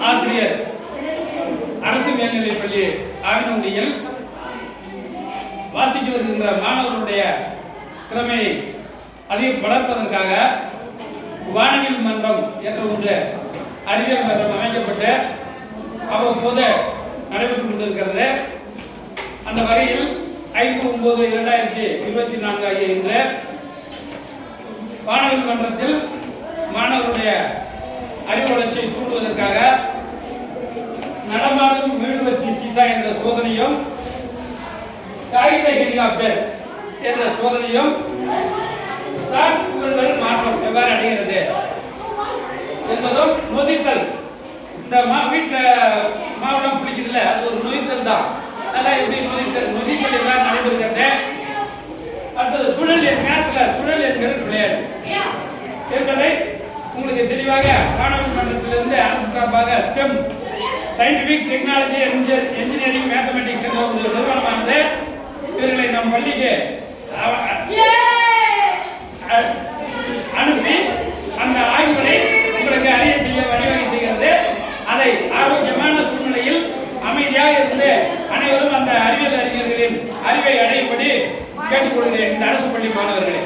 ஆசிரியர் அரசு மேல்நிலைப்பள்ளி ஆவினங்குடியில் வாசித்து வருகின்ற மாணவர்களுடைய திறமையை அதிகம் வளர்ப்பதற்காக வானவில் மன்றம் என்ற ஒன்று அறிவியல் மன்றம் அமைக்கப்பட்டு அவ்வப்போது நடைபெற்றுக் கொண்டிருக்கிறது. அந்த வகையில் 5/9/2024 ஆகிய இன்று வானவில் மன்றத்தில் மாணவர்களுடைய அறிவு வளர்ச்சியை தூண்டுவதற்காக நடமாடும் மெழுகுவர்த்தி சீசா என்ற சோதனையும் காகித ஹெலிகாப்டர் என்ற சோதனையும் மாற்றம் எவ்வாறு அடைகிறது என்பதும் நொதித்தல். இந்த வீட்டில் மாவுடம் பிடிக்கிறதுல அது ஒரு நொதித்தல் தான். அதெல்லாம் எப்படி நொதித்தல் எவ்வாறு நடைபெறுகிறது. அடுத்தது சுழல் எண், மேத்ஸ்ல சுழல் எண்கள் விளையாடு என்பதை உங்களுக்கு தெளிவாக மாணவர் மன்றத்திலிருந்து அரசு சார்பாக stem scientific technology engineering mathematics என்ற ஒரு நிறுவனமானது இவர்களை நம் பள்ளிக்கு அனுப்பி அந்த ஆய்வுகளை உங்களுக்கு அறிய செய்ய வழிவகை செய்கிறது. அதை ஆரோக்கியமான சூழ்நிலையில் அமைதியாக இருந்து அனைவரும் அந்த அறிவியல் அறிஞர்களின் அறிவை அடையும்படி கேட்டுக்கொள்கிறேன் இந்த அரசு பள்ளி மாணவர்களே.